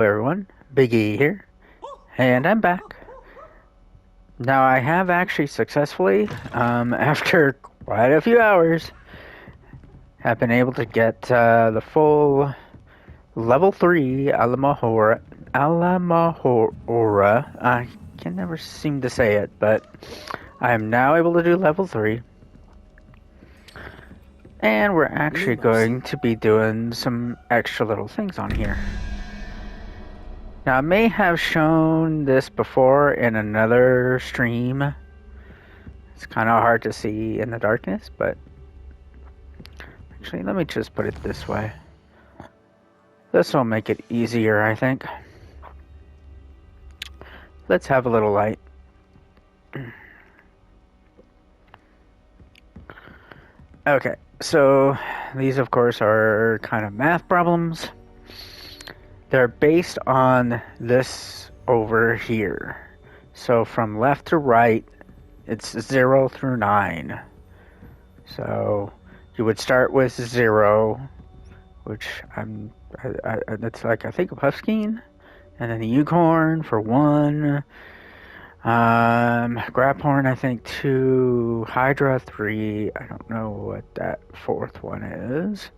Everyone, Big E here, and I'm back. Now I have actually successfully, after quite a few hours, have been able to get the full level 3 Alamahora. I can never seem to say it, but I am now able to do level 3. And we're actually going to be doing some extra little things on here. Now, I may have shown this before in another stream. It's kind of hard to see in the darkness, but actually, let me just put it this way. This will make it easier, I think. Let's have a little light. Okay, so these, of course, are kind of math problems. They're based on this over here. So from left to right, it's 0 through 9. So you would start with 0, which that's like, I think, a Puffskein. And then a Unicorn for 1. Graphorn, I think, 2. Hydra, 3. I don't know what that 4th one is.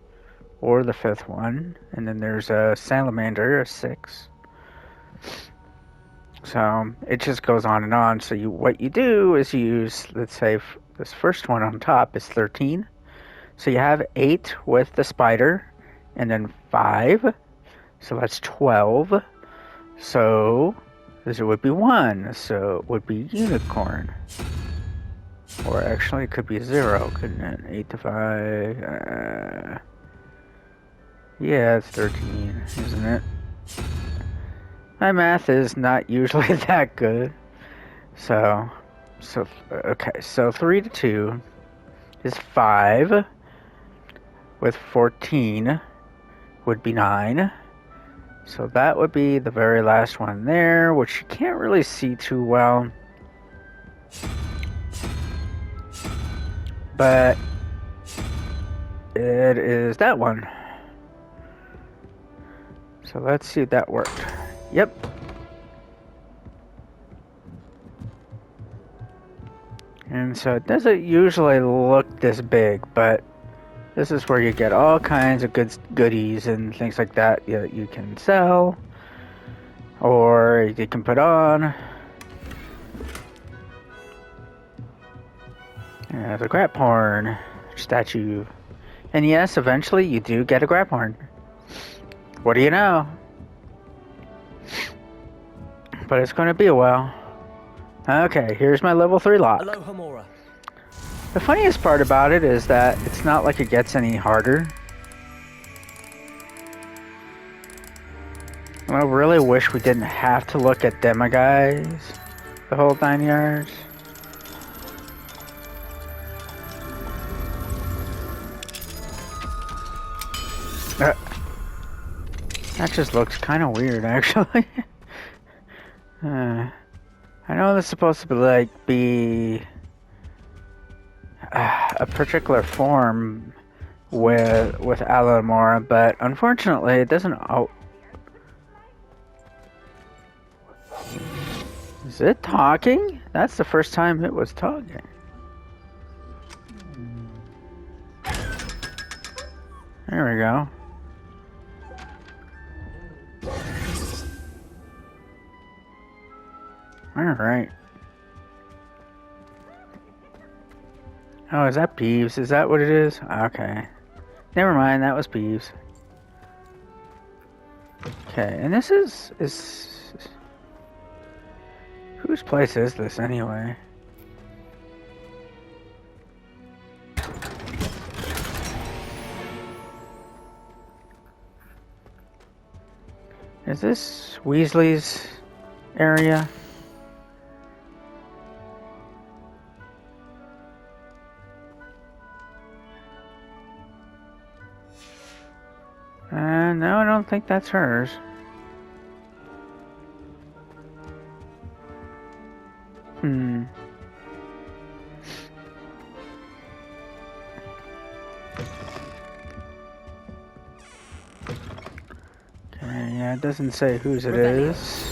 Or the 5th one. And then there's a Salamander, a 6. So it just goes on and on. So what you do is you use, let's say, this first one on top is 13. So you have 8 with the spider, and then 5. So that's 12. So this would be 1. So it would be Unicorn. Or actually, it could be 0, couldn't it? 8 to 5. Yeah, it's 13, isn't it? My math is not usually that good. So okay, so 3 to 2 is 5, with 14 would be 9. So that would be the very last one there, which you can't really see too well. But it is that one. So let's see if that worked. Yep. And so it doesn't usually look this big, but this is where you get all kinds of goodies and things like that you can sell, or you can put on. The Graphorn statue. And yes, eventually you do get a Graphorn. What do you know? But it's going to be a while. Okay, here's my level 3 lock. The funniest part about it is that it's not like it gets any harder. I really wish we didn't have to look at Demiguise the whole 9 yards. That just looks kind of weird, actually. I know this is supposed to be a particular form with Alamora, but unfortunately it doesn't. Oh, is it talking? That's the first time it was talking. There we go. Alright. Oh, is that Peeves? Is that what it is? Okay. Never mind, that was Peeves. Okay, and this is... Whose place is this, anyway? Is this Weasley's area? No, I don't think that's hers. Okay, Yeah, it doesn't say whose it is.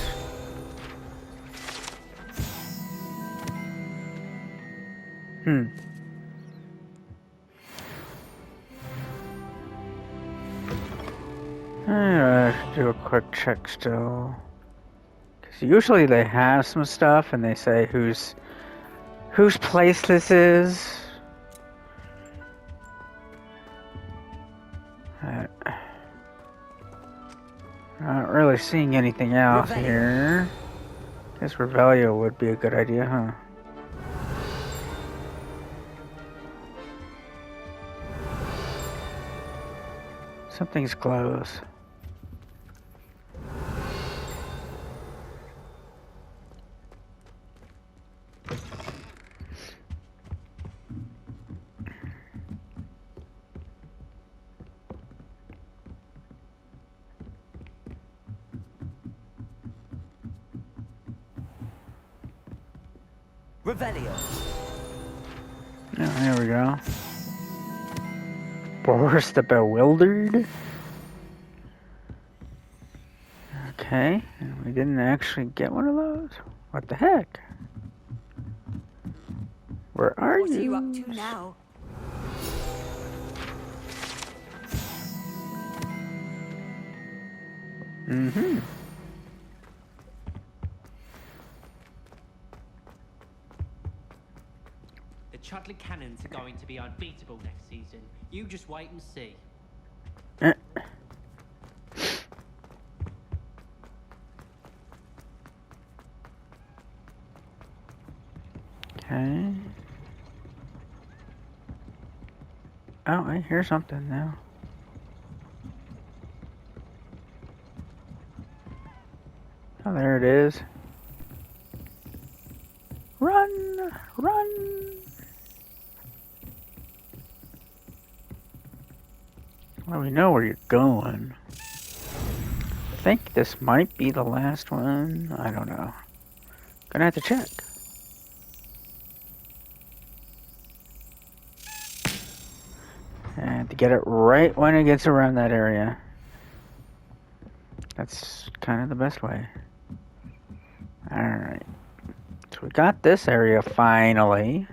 Do a quick check still. Because usually they have some stuff and they say whose place this is. Not really seeing anything else here. Guess Revelio would be a good idea, huh? Something's close. Revelio. Oh, there we go. Boris the Bewildered. Okay, and we didn't actually get one of those. What the heck? Where are you? What are you up to now? Mm-hmm. The Chudley Cannons are going to be unbeatable next season. You just wait and see. Okay. Oh, I hear something now. Oh, there it is. Run! Run! Well, we know where you're going. I think this might be the last one. I don't know. Gonna have to check. And to get it right when it gets around that area. That's kind of the best way. Alright. So we got this area finally.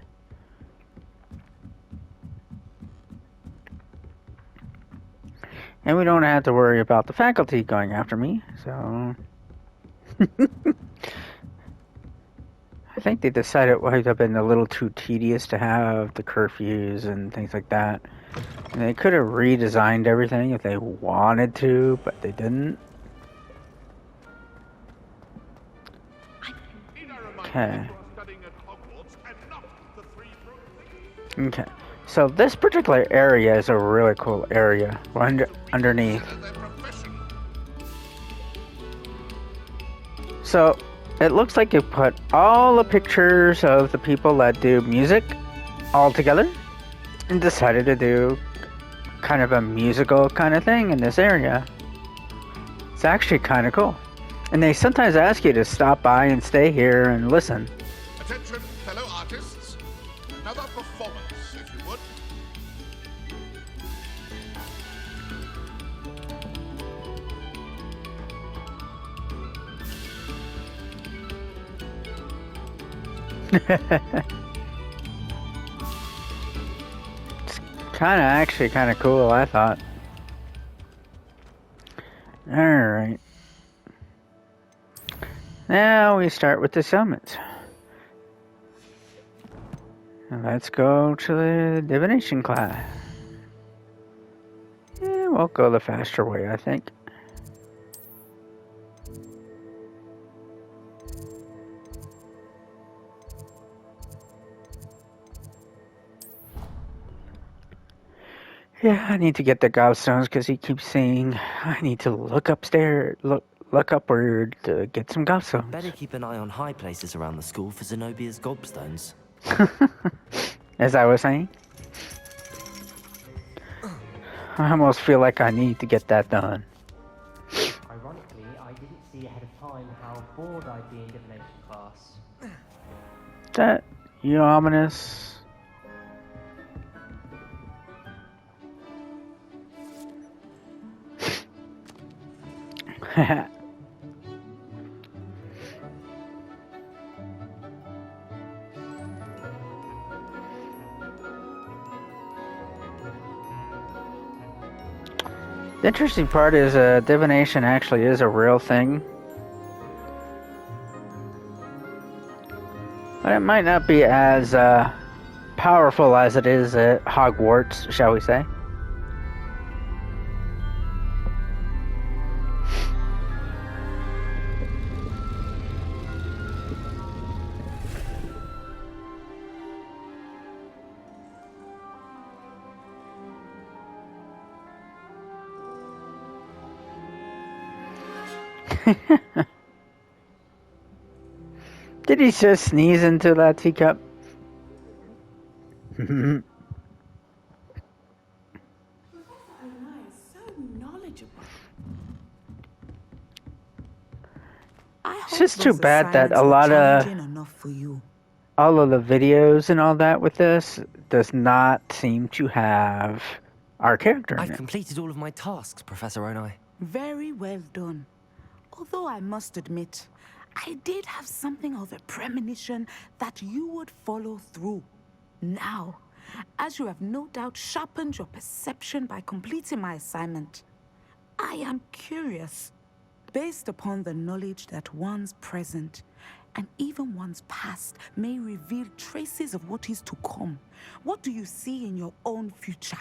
And we don't have to worry about the faculty going after me, so... I think they decided it might have been a little too tedious to have the curfews and things like that. And they could have redesigned everything if they wanted to, but they didn't. Okay. Okay. So this particular area is a really cool area. Underneath. So it looks like you put all the pictures of the people that do music all together and decided to do kind of a musical kind of thing in this area. It's actually kind of cool. And they sometimes ask you to stop by and stay here and listen. Attention, fellow artists. Another performance, if you would. It's actually kind of cool, I thought. Alright. Now we start with the summons. Let's go to the Divination class. Yeah, we'll go the faster way, I think. Yeah, I need to get the gobstones because he keeps saying I need to look upstairs, look upward to get some gobstones. Better keep an eye on high places around the school for Zenobia's gobstones. As I was saying, I almost feel like I need to get that done. Ironically, I didn't see ahead of time how bored I'd be in Divination class. Is that you, ominous? The interesting part is divination actually is a real thing. But it might not be as powerful as it is at Hogwarts, shall we say. Did he just sneeze into that teacup? Professor Aruna is so knowledgeable. It's just too bad that a lot of all of the videos and all that with this does not seem to have our character in I've it. completed all of my tasks, Professor Onai. Very well done. Although I must admit, I did have something of a premonition that you would follow through. Now, as you have no doubt sharpened your perception by completing my assignment, I am curious, based upon the knowledge that one's present and even one's past may reveal traces of what is to come. What do you see in your own future?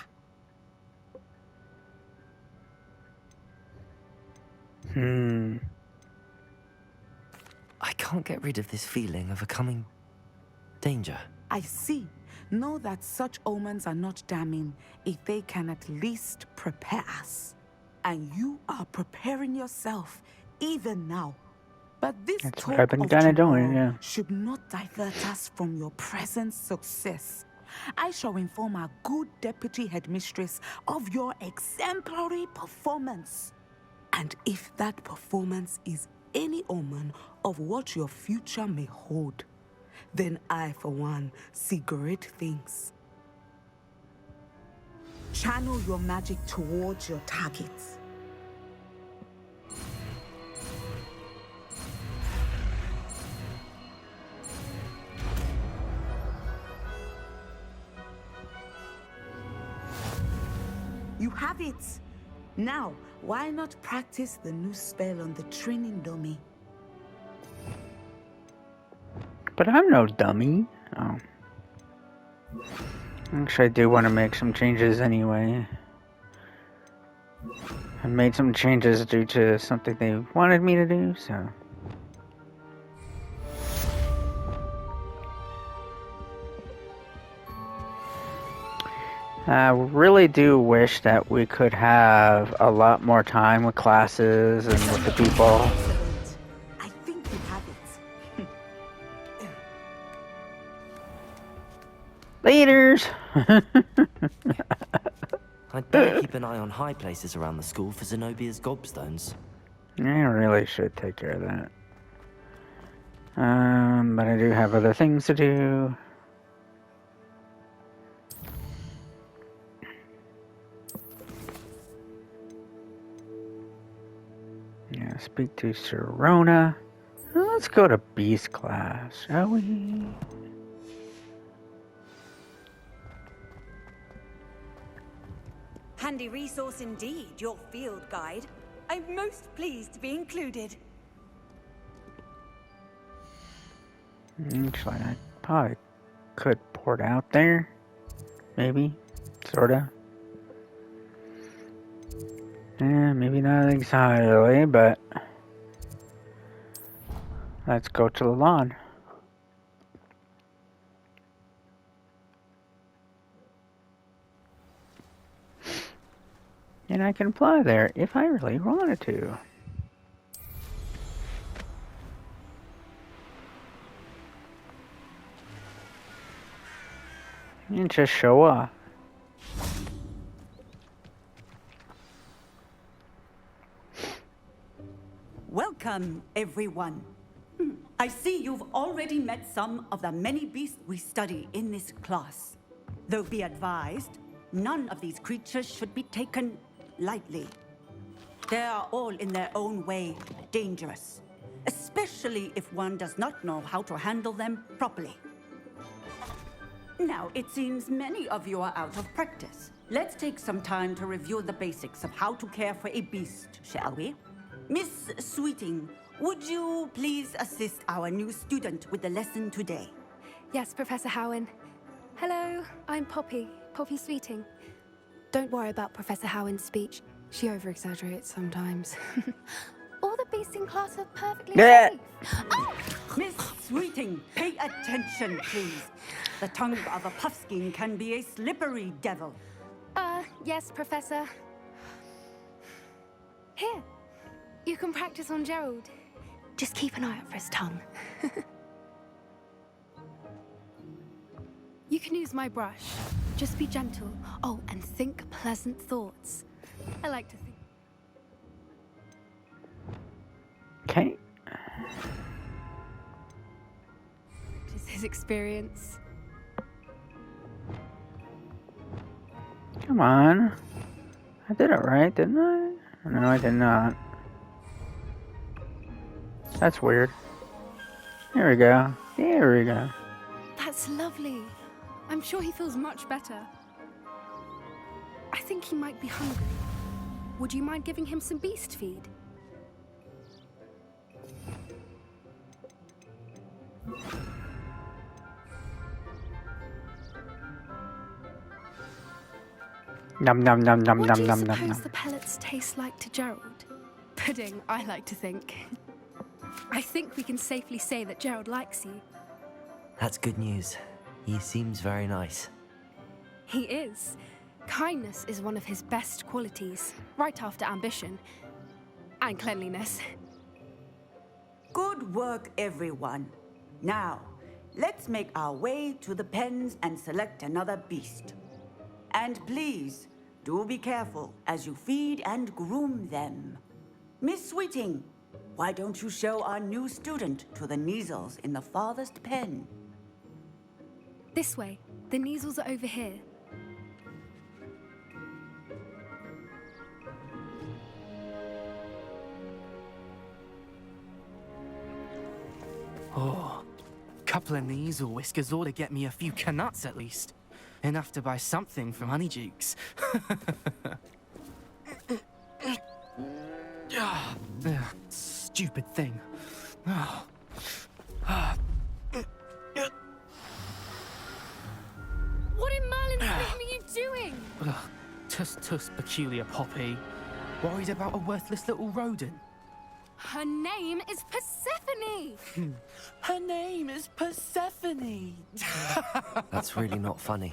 I can't get rid of this feeling of a coming danger. I see. Know that such omens are not damning if they can at least prepare us. And you are preparing yourself even now. But this That's talk what I've been of kinda doing, tomorrow yeah. should not divert us from your present success. I shall inform our good deputy headmistress of your exemplary performance. And if that performance is any omen of what your future may hold, then I, for one, see great things. Channel your magic towards your targets. You have it! Now, why not practice the new spell on the training dummy? But I'm no dummy. Oh. Actually, I do want to make some changes anyway. I made some changes due to something they wanted me to do, so. I really do wish that we could have a lot more time with classes and with the people. I think you have it. Leaders! I'd better keep an eye on high places around the school for Zenobia's gobstones. I really should take care of that. But I do have other things to do. Yeah, speak to Sirona. Let's go to Beast class, shall we? Handy resource indeed, your field guide. I'm most pleased to be included. Actually, I probably could port out there. Maybe. Sorta. Maybe not exactly, but let's go to the lawn. And I can fly there if I really wanted to. And just show off. Welcome, everyone. I see you've already met some of the many beasts we study in this class. Though be advised, none of these creatures should be taken lightly. They are all in their own way dangerous, especially if one does not know how to handle them properly. Now, it seems many of you are out of practice. Let's take some time to review the basics of how to care for a beast, shall we? Miss Sweeting, would you please assist our new student with the lesson today? Yes, Professor Howen. Hello, I'm Poppy Sweeting. Don't worry about Professor Howen's speech. She over-exaggerates sometimes. All the beasts in class are perfectly Yeah. safe. Oh! Miss Sweeting, pay attention, please. The tongue of a puffskein can be a slippery devil. Yes, Professor. Here, you can practice on Gerald. Just keep an eye out for his tongue. You can use my brush. Just be gentle. Oh, and think pleasant thoughts. I like to think. Okay. Just his experience. Come on. I did it right, didn't I? No, I did not. That's weird. There we go. There we go. That's lovely. I'm sure he feels much better. I think he might be hungry. Would you mind giving him some beast feed? Num num num num What num do you num num suppose num. the pellets taste like to Gerald? Pudding, I like to think. I think we can safely say that Gerald likes you. That's good news. He seems very nice. He is. Kindness is one of his best qualities, right after ambition. And cleanliness. Good work, everyone. Now, let's make our way to the pens and select another beast. And please, do be careful as you feed and groom them. Miss Sweeting, why don't you show our new student to the Neasels in the farthest pen? This way. The Neasels are over here. Oh, couple of Neasel whiskers ought to get me a few canuts at least. Enough to buy something from Honeydukes. Stupid thing. What in Merlin's name are you doing? Tuss, peculiar Poppy. Worried about a worthless little rodent? Her name is Persephone! Her name is Persephone! That's really not funny.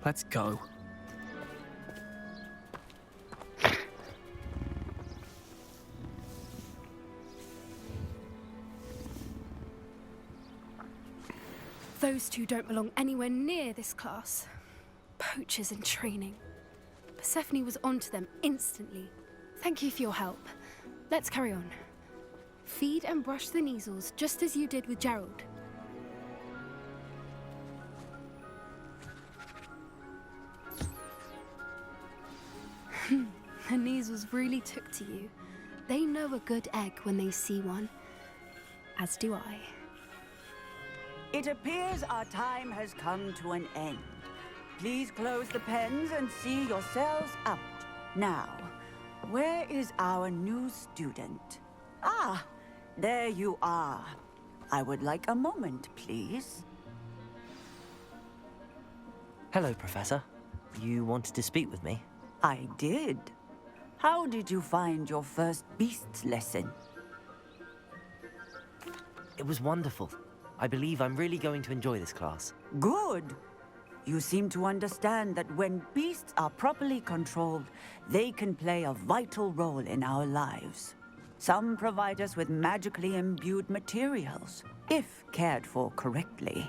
Let's go. Those two don't belong anywhere near this class. Poachers in training. Persephone was onto them instantly. Thank you for your help. Let's carry on. Feed and brush the Neasels just as you did with Gerald. The Neasels really took to you. They know a good egg when they see one. As do I. It appears our time has come to an end. Please close the pens and see yourselves out. Now, where is our new student? Ah, there you are. I would like a moment, please. Hello, Professor. You wanted to speak with me? I did. How did you find your first beasts lesson? It was wonderful. I believe I'm really going to enjoy this class. Good. You seem to understand that when beasts are properly controlled, they can play a vital role in our lives. Some provide us with magically imbued materials, if cared for correctly,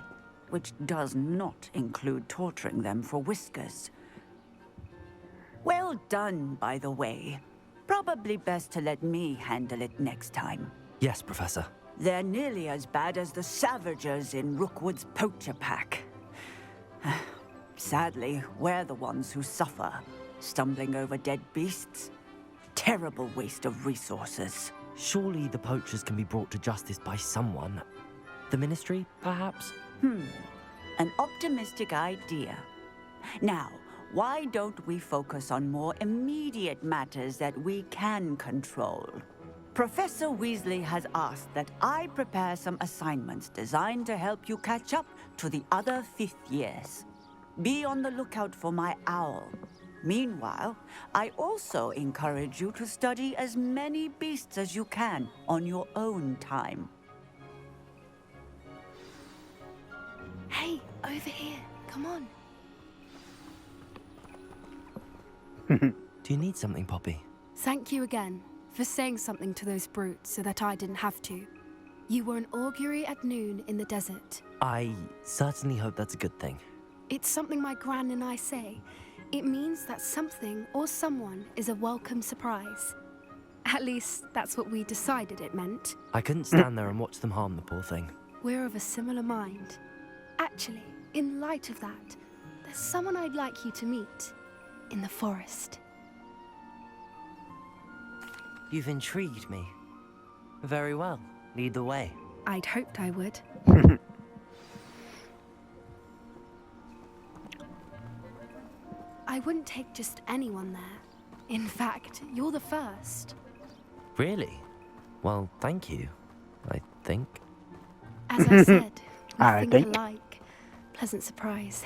which does not include torturing them for whiskers. Well done, by the way. Probably best to let me handle it next time. Yes, Professor. They're nearly as bad as the Savagers in Rookwood's poacher pack. Sadly, we're the ones who suffer, stumbling over dead beasts. Terrible waste of resources. Surely the poachers can be brought to justice by someone. The Ministry, perhaps? An optimistic idea. Now, why don't we focus on more immediate matters that we can control? Professor Weasley has asked that I prepare some assignments designed to help you catch up to the other 5th years. Be on the lookout for my owl. Meanwhile, I also encourage you to study as many beasts as you can on your own time. Hey, over here. Come on. Do you need something, Poppy? Thank you again for saying something to those brutes so that I didn't have to. You were an augury at noon in the desert. I certainly hope that's a good thing. It's something my gran and I say. It means that something or someone is a welcome surprise. At least, that's what we decided it meant. I couldn't stand there and watch them harm the poor thing. We're of a similar mind. Actually, in light of that, there's someone I'd like you to meet in the forest. You've intrigued me. Very well. Lead the way. I'd hoped I would. I wouldn't take just anyone there. In fact, you're the first. Really? Well, thank you, I think. As I said, we I think think. alike. Pleasant surprise.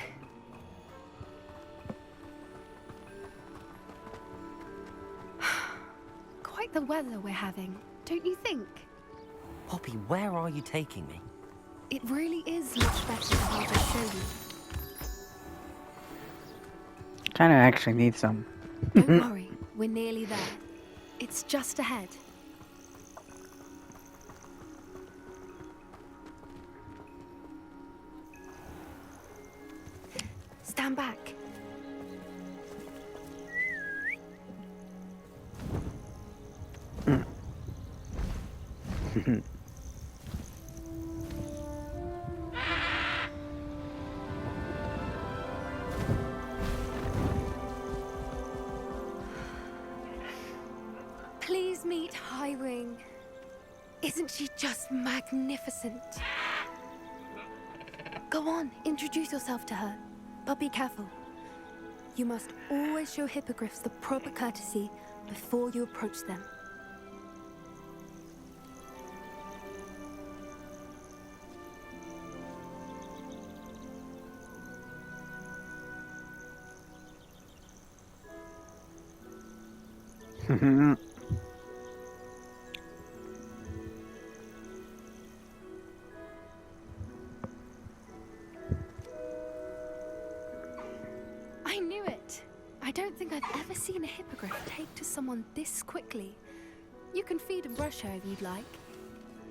Quite the weather we're having, don't you think? Poppy, where are you taking me? It really is much better than I'll just show you. Kind of actually need some. Don't worry, we're nearly there. It's just ahead. Stand back. Please meet Highwing. Isn't she just magnificent? Go on, introduce yourself to her. But be careful. You must always show hippogriffs the proper courtesy before you approach them. I knew it. I don't think I've ever seen a hippogriff take to someone this quickly. You can feed and brush her if you'd like.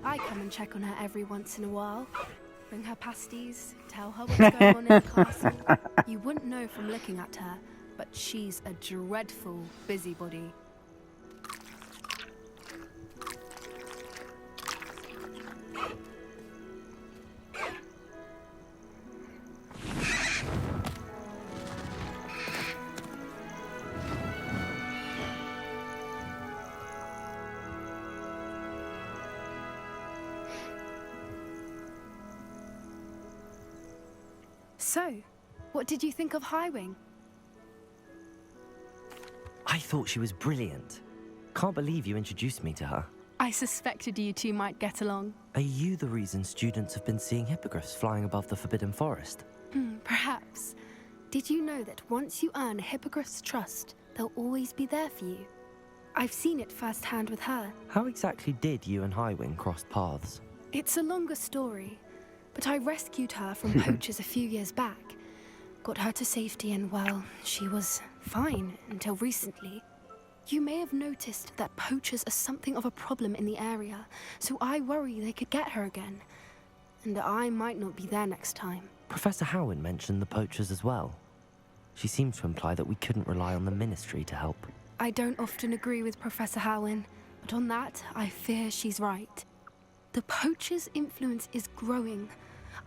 I come and check on her every once in a while. Bring her pasties, tell her what's going on in the castle. You wouldn't know from looking at her, but she's a dreadful busybody. So, what did you think of Highwing? I thought she was brilliant. Can't believe you introduced me to her. I suspected you two might get along. Are you the reason students have been seeing hippogriffs flying above the Forbidden Forest? Perhaps. Did you know that once you earn a hippogriff's trust, they'll always be there for you? I've seen it firsthand with her. How exactly did you and Highwing cross paths? It's a longer story, but I rescued her from poachers a few years back. Got her to safety and, well, she was fine until recently. You may have noticed that poachers are something of a problem in the area, so I worry they could get her again. And I might not be there next time. Professor Howin mentioned the poachers as well. She seemed to imply that we couldn't rely on the Ministry to help. I don't often agree with Professor Howin, but on that, I fear she's right. The poachers' influence is growing.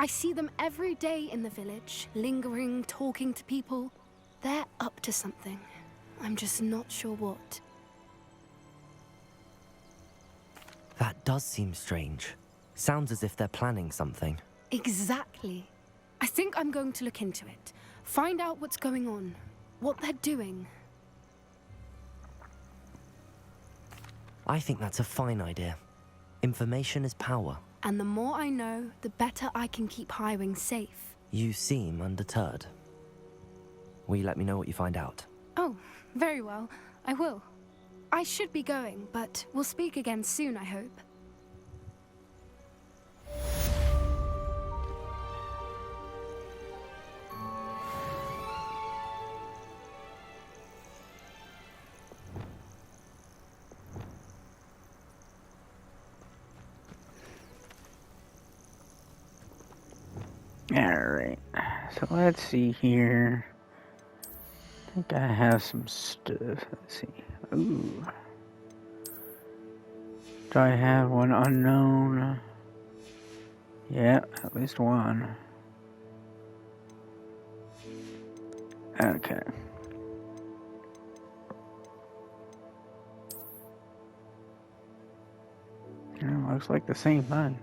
I see them every day in the village, lingering, talking to people. They're up to something. I'm just not sure what. That does seem strange. Sounds as if they're planning something. Exactly. I think I'm going to look into it. Find out what's going on. What they're doing. I think that's a fine idea. Information is power. And the more I know, the better I can keep Highwing safe. You seem undeterred. Will you let me know what you find out? Oh, very well. I will. I should be going, but we'll speak again soon, I hope. Alright, so let's see here. I think I have some stuff. Let's see. Ooh. Do I have one unknown? Yeah, at least one. Okay. Yeah, looks like the same thing.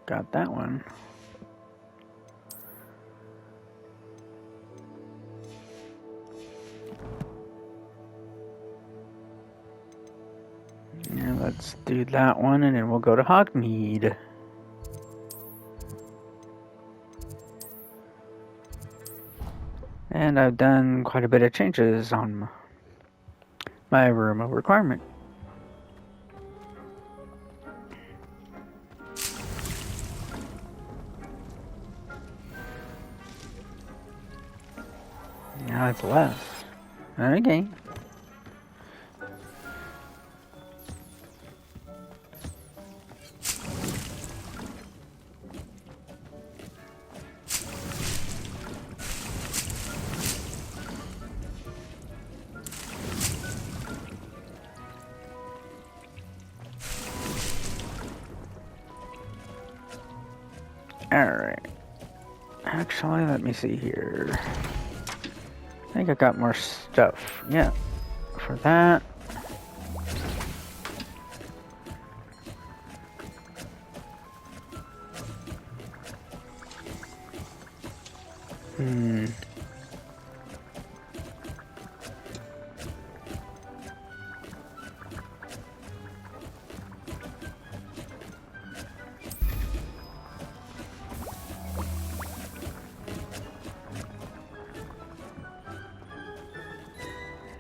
Got that one. Yeah, let's do that one and then we'll go to Hogmead. And I've done quite a bit of changes on my room of requirement. Now it's less. Okay. Alright. Actually, let me see here. I think I got more stuff. Yeah. For that.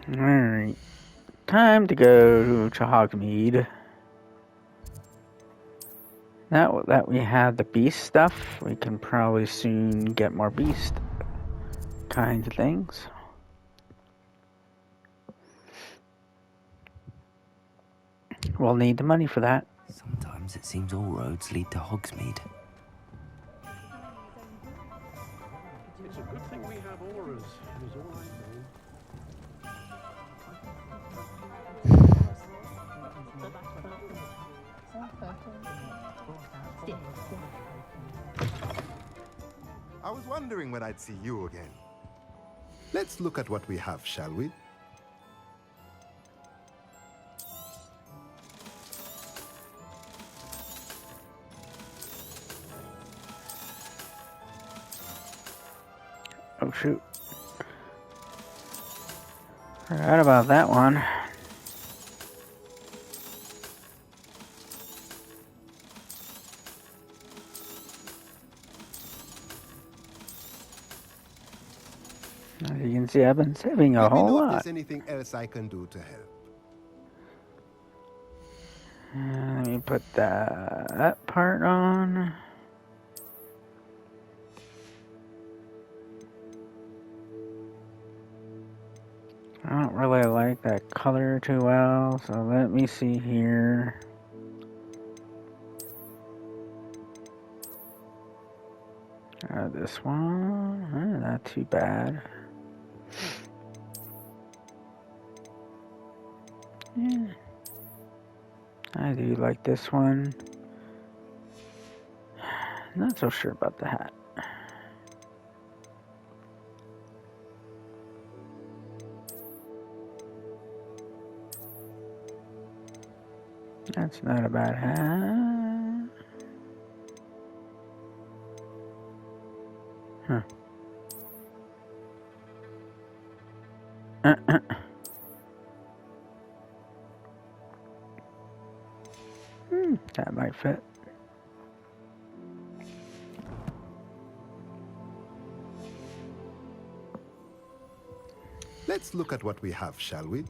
Alright. Time to go to Hogmead. Now that we have the beast stuff, we can probably soon get more beast kinds of things. We'll need the money for that. Sometimes it seems all roads lead to Hogsmeade. It's a good thing we have auras, is all I know. I was wondering when I'd see you again. Let's look at what we have, shall we? Oh shoot. Forgot about that one. As you can see, I've been saving a Let me whole know if lot. there's anything else I can do to help. Let me put that part on. I don't really like that color too well, so let me see here. This one, not too bad. I do like this one. Not so sure about the hat. That's not a bad hat. Huh. That might fit. Let's look at what we have, shall we?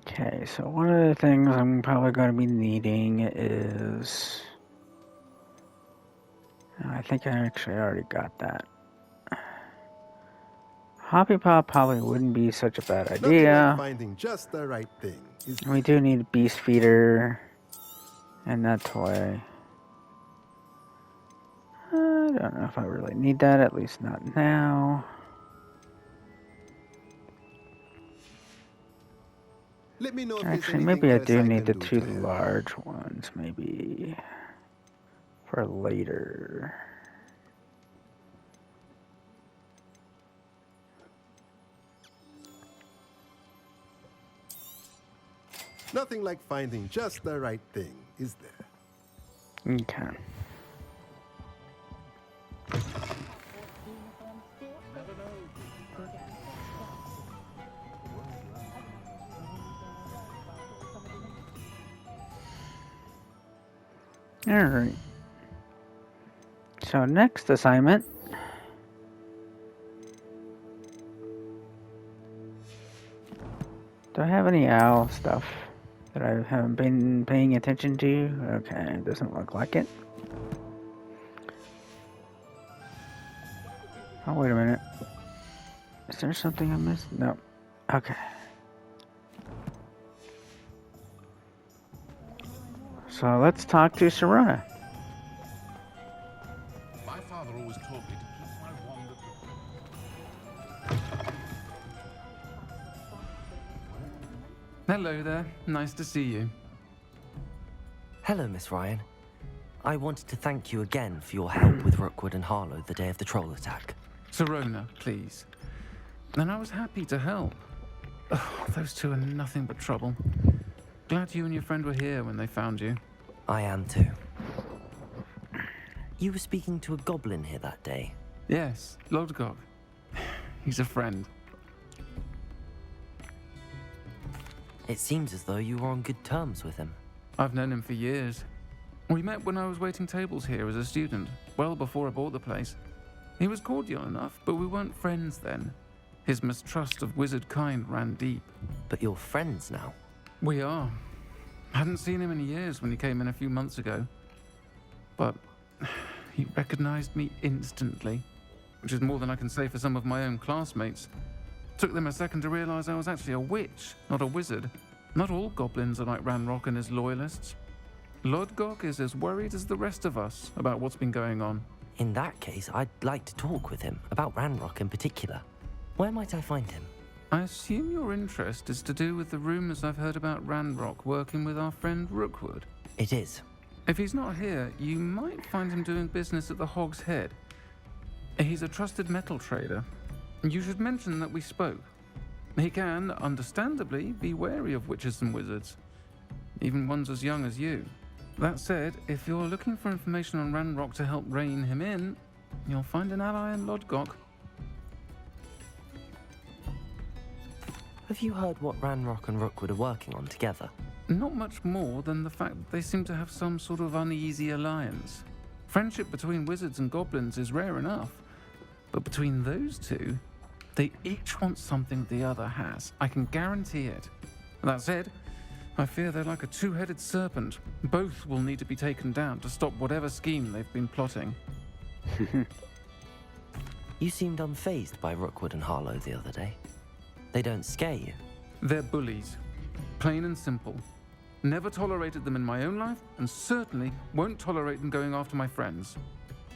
Okay, so one of the things I'm probably going to be needing is... I think I actually already got that. Hoppy Pop probably wouldn't be such a bad Nothing idea. like finding just the right thing. We do need a Beast Feeder and that toy. I don't know if I really need that, at least not now. Let me know if Actually, maybe I do need the two large ones, maybe for later. Nothing like finding just the right thing, is there? Okay. Alright. So next assignment. Do I have any owl stuff that I haven't been paying attention to? Okay, it doesn't look like it. Oh, wait a minute. Is there something I missed? No. Okay. So let's talk to Sirona. My father always taught me to keep my wand at the... Hello there. Nice to see you. Hello, Miss Ryan. I wanted to thank you again for your help with Rookwood and Harlow the day of the troll attack. Sirona, please. And I was happy to help. Oh, those two are nothing but trouble. Glad you and your friend were here when they found you. I am too. You were speaking to a goblin here that day. Yes, Lodgok. He's a friend. It seems as though you were on good terms with him. I've known him for years. We met when I was waiting tables here as a student, well before I bought the place. He was cordial enough, but we weren't friends then. His mistrust of wizard kind ran deep. But you're friends now? We are. Hadn't seen him in years when he came in a few months ago. But he recognized me instantly, which is more than I can say for some of my own classmates. Took them a second to realize I was actually a witch, not a wizard. Not all goblins are like Ranrock and his loyalists. Lodgok is as worried as the rest of us about what's been going on. In that case, I'd like to talk with him, about Ranrock in particular. Where might I find him? I assume your interest is to do with the rumors I've heard about Ranrock working with our friend Rookwood. It is. If he's not here, you might find him doing business at the Hog's Head. He's a trusted metal trader. You should mention that we spoke. He can, understandably, be wary of witches and wizards, even ones as young as you. That said, if you're looking for information on Ranrock to help rein him in, you'll find an ally in Lodgok. Have you heard what Ranrock and Rookwood are working on together? Not much more than the fact that they seem to have some sort of uneasy alliance. Friendship between wizards and goblins is rare enough, but between those two, they each want something the other has. I can guarantee it. That said, I fear they're like a two-headed serpent. Both will need to be taken down to stop whatever scheme they've been plotting. You seemed unfazed by Rookwood and Harlow the other day. They don't scare you. They're bullies. Plain and simple. Never tolerated them in my own life, and certainly won't tolerate them going after my friends.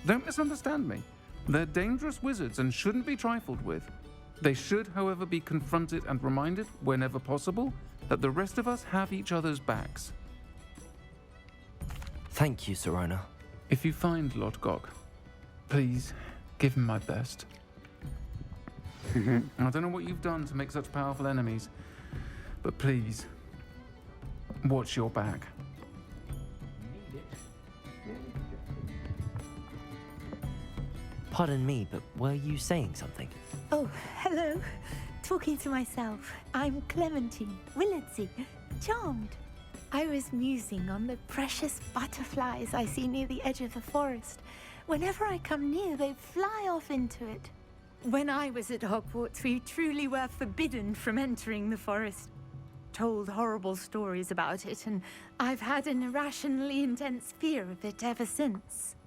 Don't misunderstand me. They're dangerous wizards and shouldn't be trifled with. They should, however, be confronted and reminded, whenever possible, that the rest of us have each other's backs. Thank you, Serona. If you find Lodgok, please give him my best. I don't know what you've done to make such powerful enemies, but please, watch your back. Pardon me, but were you saying something? Oh, hello. Talking to myself. I'm Clementine, Willardsey, charmed. I was musing on the precious butterflies I see near the edge of the forest. Whenever I come near, they fly off into it. When I was at Hogwarts, we truly were forbidden from entering the forest. Told horrible stories about it, and I've had an irrationally intense fear of it ever since.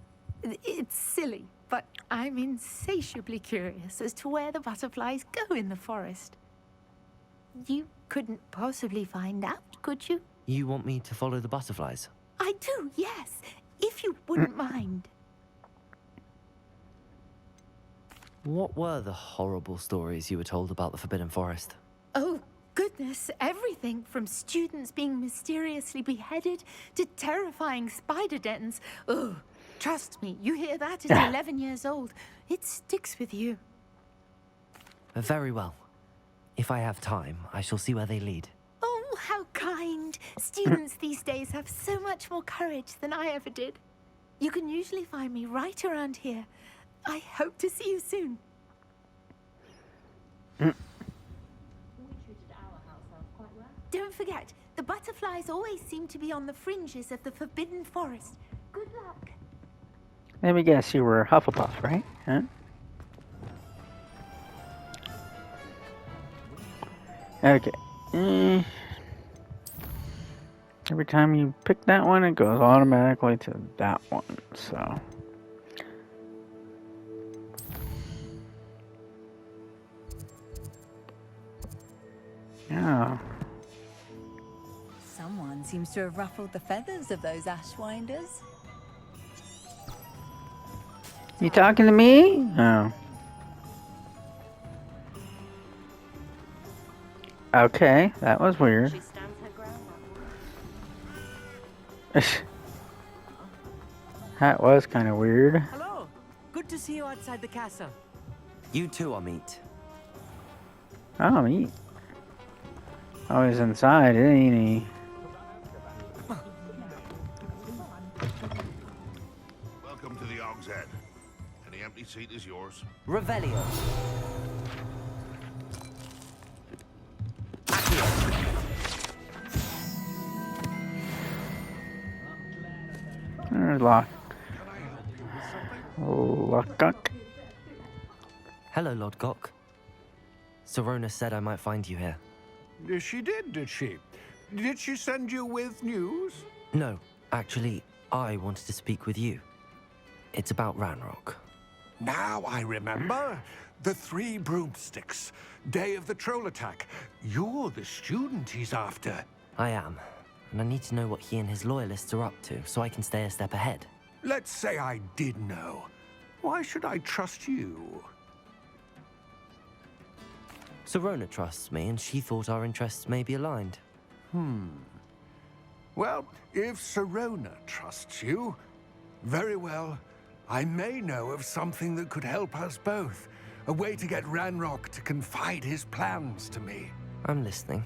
It's silly, but I'm insatiably curious as to where the butterflies go in the forest. You couldn't possibly find out, could you? You want me to follow the butterflies? I do, yes, if you wouldn't mind. What were the horrible stories you were told about the Forbidden Forest? Oh, goodness, everything from students being mysteriously beheaded to terrifying spider dens. Oh, trust me, you hear that at 11 years old. It sticks with you. Very well. If I have time, I shall see where they lead. Oh, how kind. Students these days have so much more courage than I ever did. You can usually find me right around here. I hope to see you soon. Don't forget, the butterflies always seem to be on the fringes of the Forbidden Forest. Good luck. Let me guess, you were Hufflepuff, right? Huh? Okay. Every time you pick that one, it goes automatically to that one, so... Yeah. Someone seems to have ruffled the feathers of those Ashwinders. You talking to me? Oh. Okay, that was weird. She stands her ground. That was kind of weird. Hello. Good to see you outside the castle. You too, Amit. Oh, me. Oh, he's inside, ain't he? Welcome to the Og's Head. Any empty seat is yours. Revelio. There's Lodgok. Hello, Lodgok. Serona said I might find you here. She did she? Did she send you with news? No, actually, I wanted to speak with you. It's about Ranrock. Now I remember. The 3 broomsticks. Day of the troll attack. You're the student he's after. I am, and I need to know what he and his loyalists are up to, so I can stay a step ahead. Let's say I did know. Why should I trust you? Serona trusts me, and she thought our interests may be aligned. Well, if Serona trusts you, very well. I may know of something that could help us both. A way to get Ranrock to confide his plans to me. I'm listening.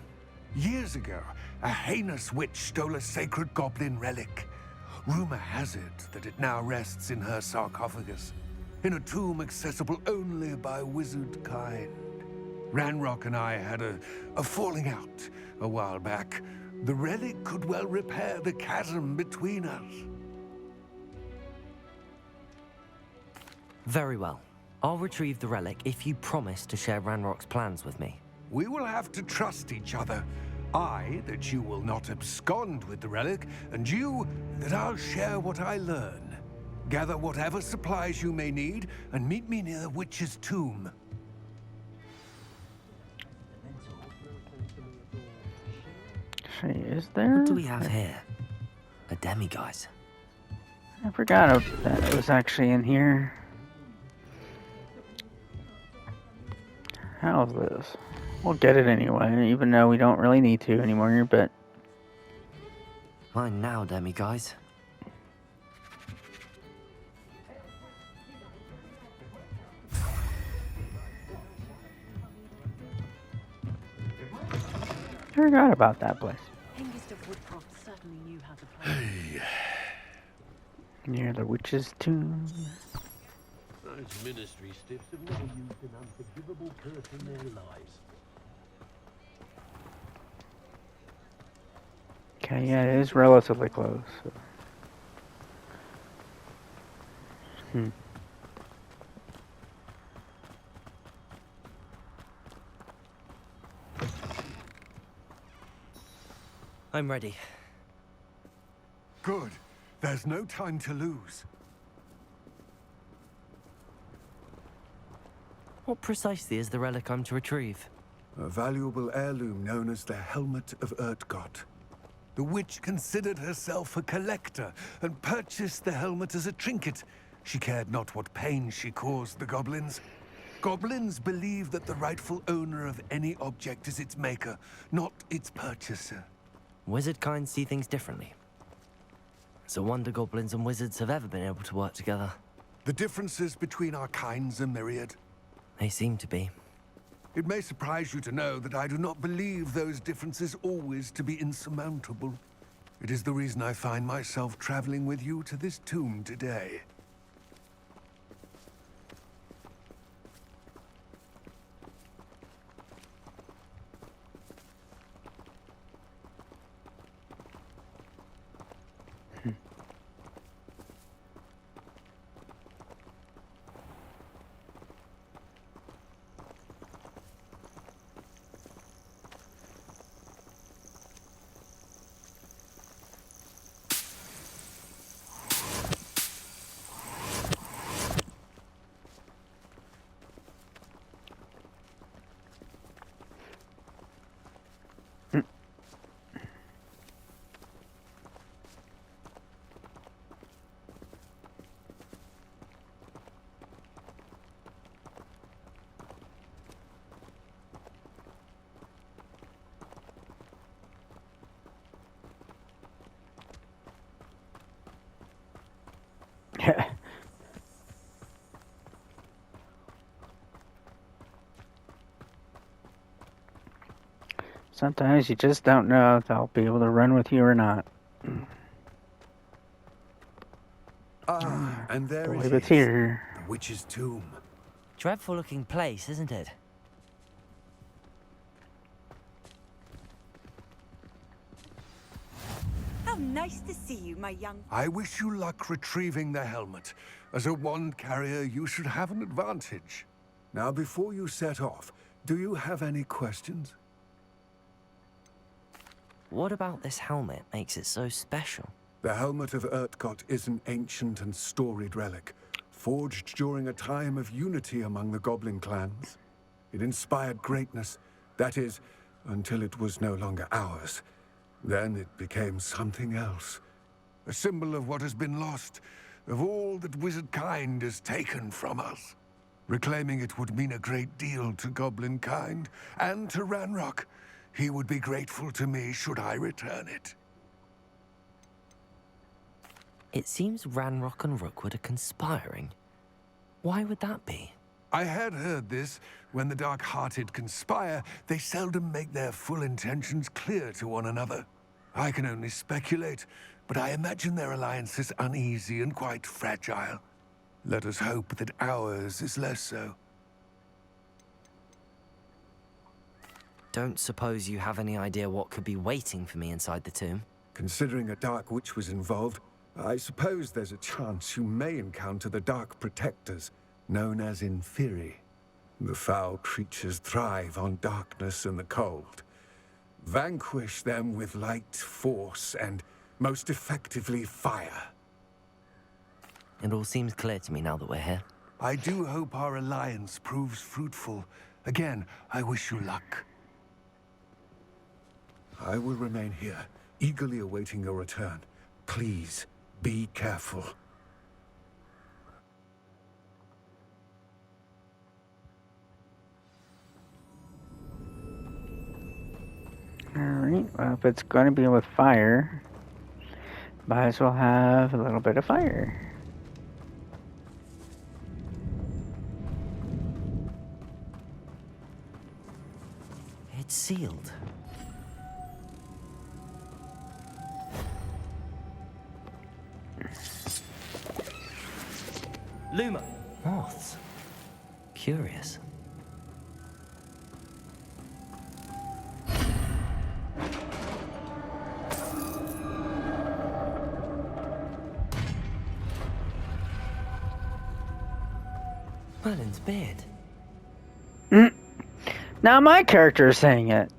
Years ago, a heinous witch stole a sacred goblin relic. Rumor has it that it now rests in her sarcophagus, in a tomb accessible only by wizard kind. Ranrock and I had a falling out a while back. The relic could well repair the chasm between us. Very well. I'll retrieve the relic if you promise to share Ranrock's plans with me. We will have to trust each other. I, that you will not abscond with the relic, and you, that I'll share what I learn. Gather whatever supplies you may need, and meet me near the witch's tomb. Is there? What do we have here? A demiguise. I forgot that it was actually in here. How's this? We'll get it anyway, even though we don't really need to anymore, but... Mine now, demiguise. forgot about that place. Hengist of Woodcroft certainly knew how to play. Near the witch's tomb. Those ministry stiffs have never used an unforgivable curse in their lives. Okay, yeah, it is relatively close. So. I'm ready. Good. There's no time to lose. What precisely is the relic I'm to retrieve? A valuable heirloom known as the Helmet of Urtkot. The witch considered herself a collector and purchased the helmet as a trinket. She cared not what pain she caused the goblins. Goblins believe that the rightful owner of any object is its maker, not its purchaser. Wizard kind see things differently. It's a wonder goblins and wizards have ever been able to work together. The differences between our kinds are myriad. They seem to be. It may surprise you to know that I do not believe those differences always to be insurmountable. It is the reason I find myself traveling with you to this tomb today. Sometimes you just don't know if they'll be able to run with you or not. Ah, and there believe it it's is. here. The witch's tomb. Dreadful looking place, isn't it? How nice to see you, my young... I wish you luck retrieving the helmet. As a wand carrier, you should have an advantage. Now, before you set off, do you have any questions? What about this helmet makes it so special? The Helmet of Urtkot is an ancient and storied relic, forged during a time of unity among the goblin clans. It inspired greatness, that is, until it was no longer ours. Then it became something else. A symbol of what has been lost, of all that wizard kind has taken from us. Reclaiming it would mean a great deal to goblin kind, and to Ranrock. He would be grateful to me should I return it. It seems Ranrock and Rookwood are conspiring. Why would that be? I had heard this. When the dark-hearted conspire, they seldom make their full intentions clear to one another. I can only speculate, but I imagine their alliance is uneasy and quite fragile. Let us hope that ours is less so. Don't suppose you have any idea what could be waiting for me inside the tomb? Considering a Dark Witch was involved, I suppose there's a chance you may encounter the Dark Protectors, known as Inferi. The foul creatures thrive on darkness and the cold. Vanquish them with light, force, and, most effectively, fire. It all seems clear to me now that we're here. I do hope our alliance proves fruitful. Again, I wish you luck. I will remain here, eagerly awaiting your return. Please, be careful. Alright, well, if it's going to be with fire, might as well have a little bit of fire. It's sealed. Luma. Moths. Curious. Merlin's beard. Now my character is saying it.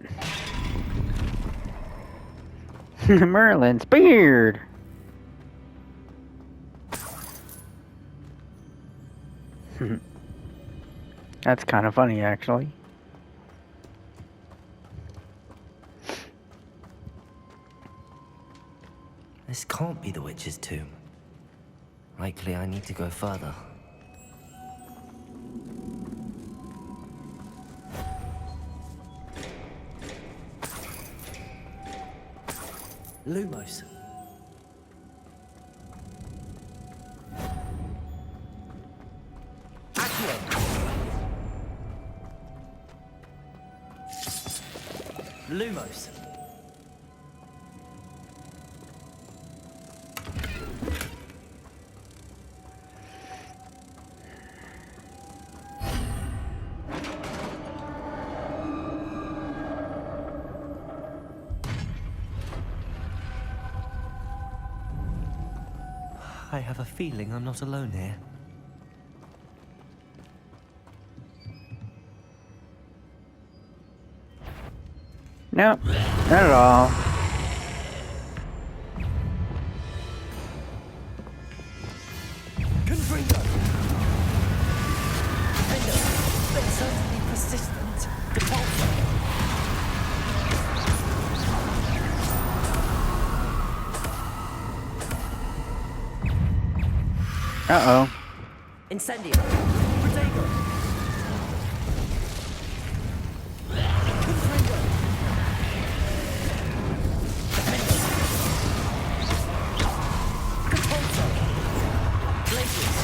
Merlin's beard. That's kind of funny, actually. This can't be the witch's tomb. Likely I need to go further. Lumos. Lumos. I have a feeling I'm not alone here. Nope, not at all. Confringo! They're certainly persistent. Uh-oh. Incendio. Protego. Confringo. Capulso. Glacius.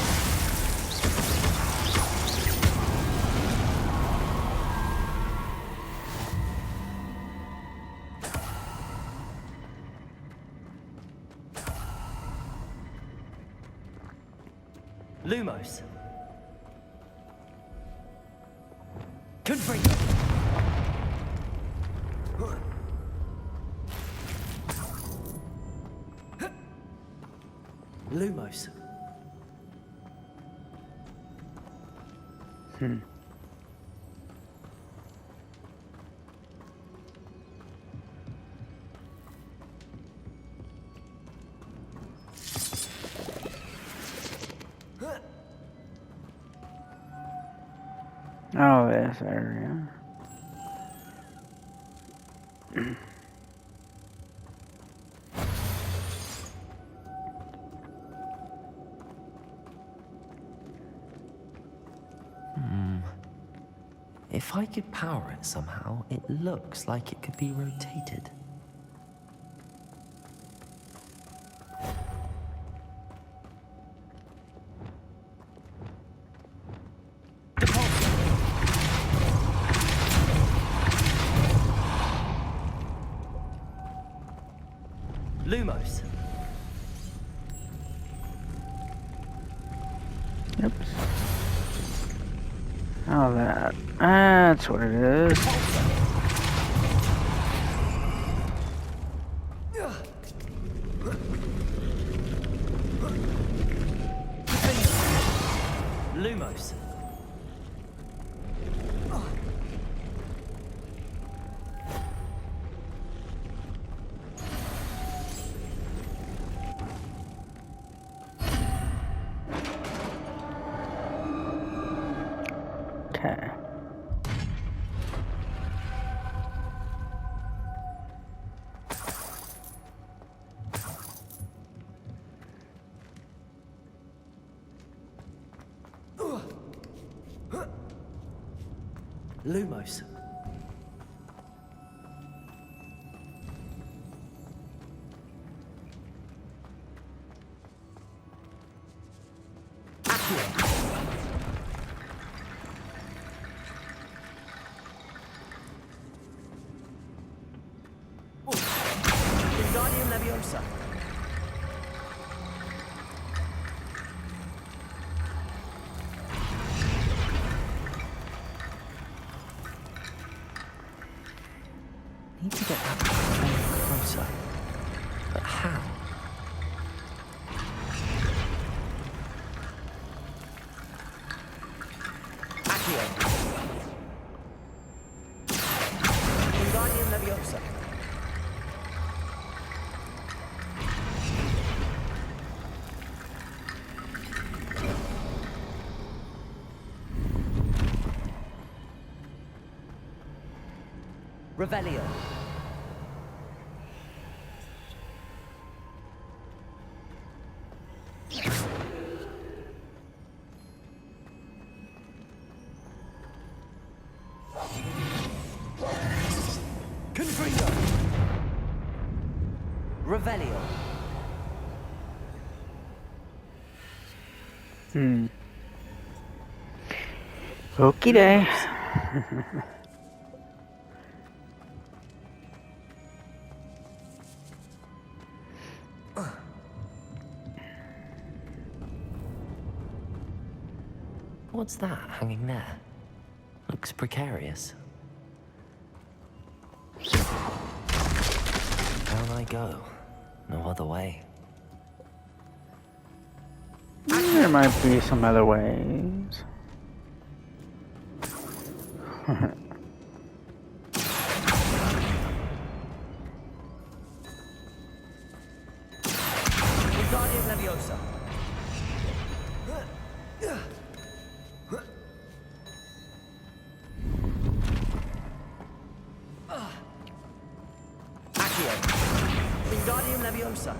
Lumos. Confringo. Lumos. Oh, this area. If I could power it somehow, it looks like it could be rotated. Lumos. Yep. Oh, that's what it is. Lumos. Okay. Lumos. Accio. Wingardium Leviosa. Revelio. Confringo. Revelio. Okie day. What's that hanging there? Looks precarious. Down I go. No other way. There might be some other ways. Wingardium Leviosa. Accio. Wingardium Leviosa.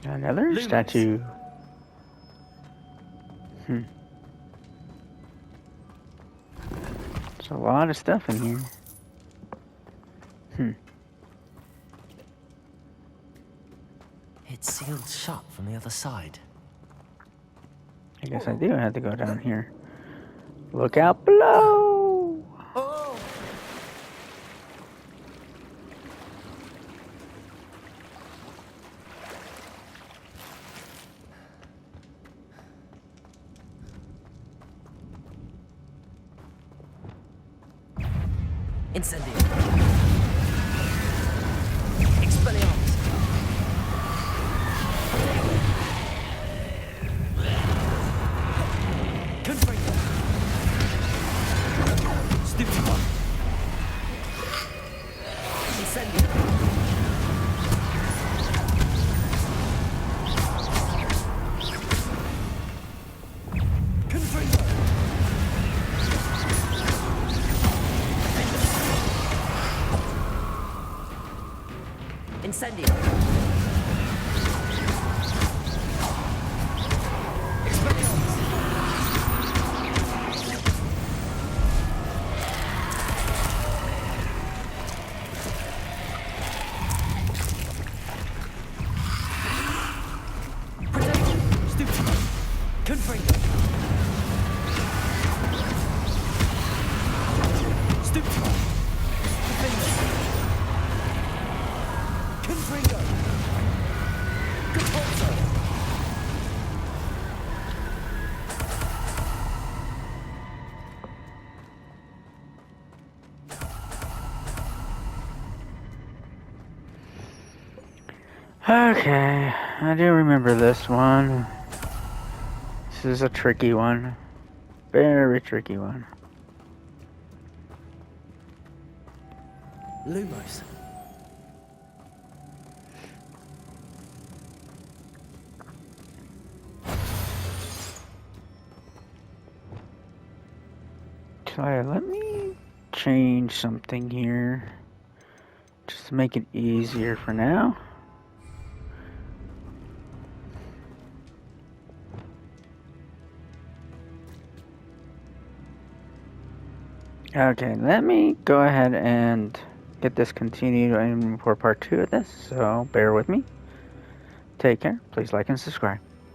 Another Lumos. statue. There's a lot of stuff in here. It's sealed shut from the other side. I guess I do have to go down here. Look out below! Oh! Incendio. Expelliarmus. Confringo. Stupefy. Incendio. Confringo. Incendio. Expelliarmus. Protect. Stupefy. Confringo. Stupefy. Defender. Confringo. Compulso. Okay, I do remember this one. This is a tricky one. Very tricky one. Lumos. So let me change something here. Just to make it easier for now. Okay, let me go ahead and get this continued and for part 2 of this, so bear with me. Take care, please like and subscribe.